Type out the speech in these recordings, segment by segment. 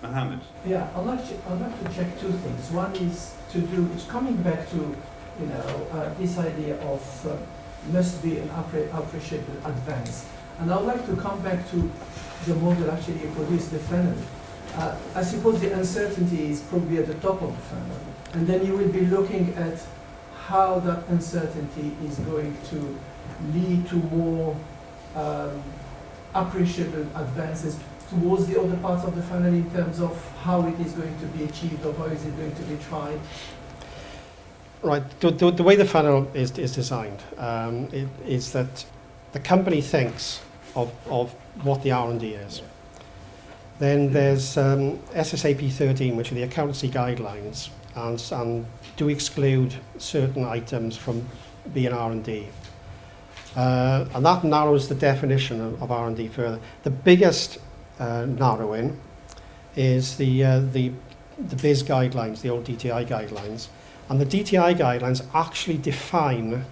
Mohammed. Yeah, I'd like to check two things. One is it's coming back to, this idea of must be an appreciable advance. And I'd like to come back to the model actually you produced, the funnel. I suppose the uncertainty is probably at the top of the funnel. And then you will be looking at how that uncertainty is going to lead to more appreciable advances towards the other parts of the funnel in terms of how it is going to be achieved or how is it going to be tried? Right, the way the funnel is designed is that the company thinks of what the R&D is. Then there's SSAP 13, which are the accountancy guidelines, and do exclude certain items from being R&D. And that narrows the definition of R&D further. The biggest narrowing is the BIS guidelines, the old DTI guidelines. And the DTI guidelines actually define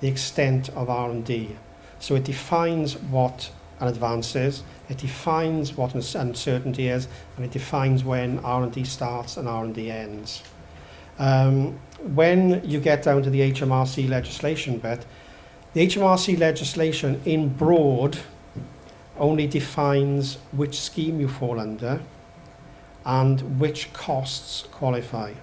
the extent of R&D. So it defines what an advance is, it defines what an uncertainty is, and it defines when R&D starts and R&D ends. When you get down to the HMRC legislation bit, the HMRC legislation in broad only defines which scheme you fall under and which costs qualify.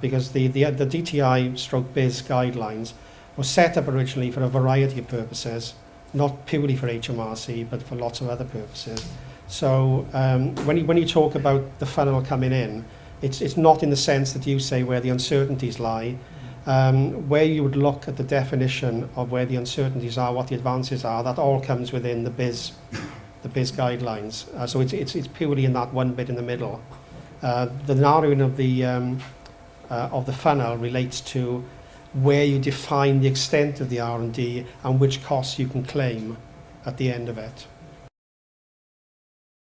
Because the DTI stroke BIS guidelines were set up originally for a variety of purposes, not purely for HMRC, but for lots of other purposes. So when you talk about the funnel coming in, it's not in the sense that you say where the uncertainties lie. Where you would look at the definition of where the uncertainties are, what the advances are, that all comes within the BIS guidelines. So it's purely in that one bit in the middle. The narrowing of the funnel relates to where you define the extent of the R&D and which costs you can claim at the end of it.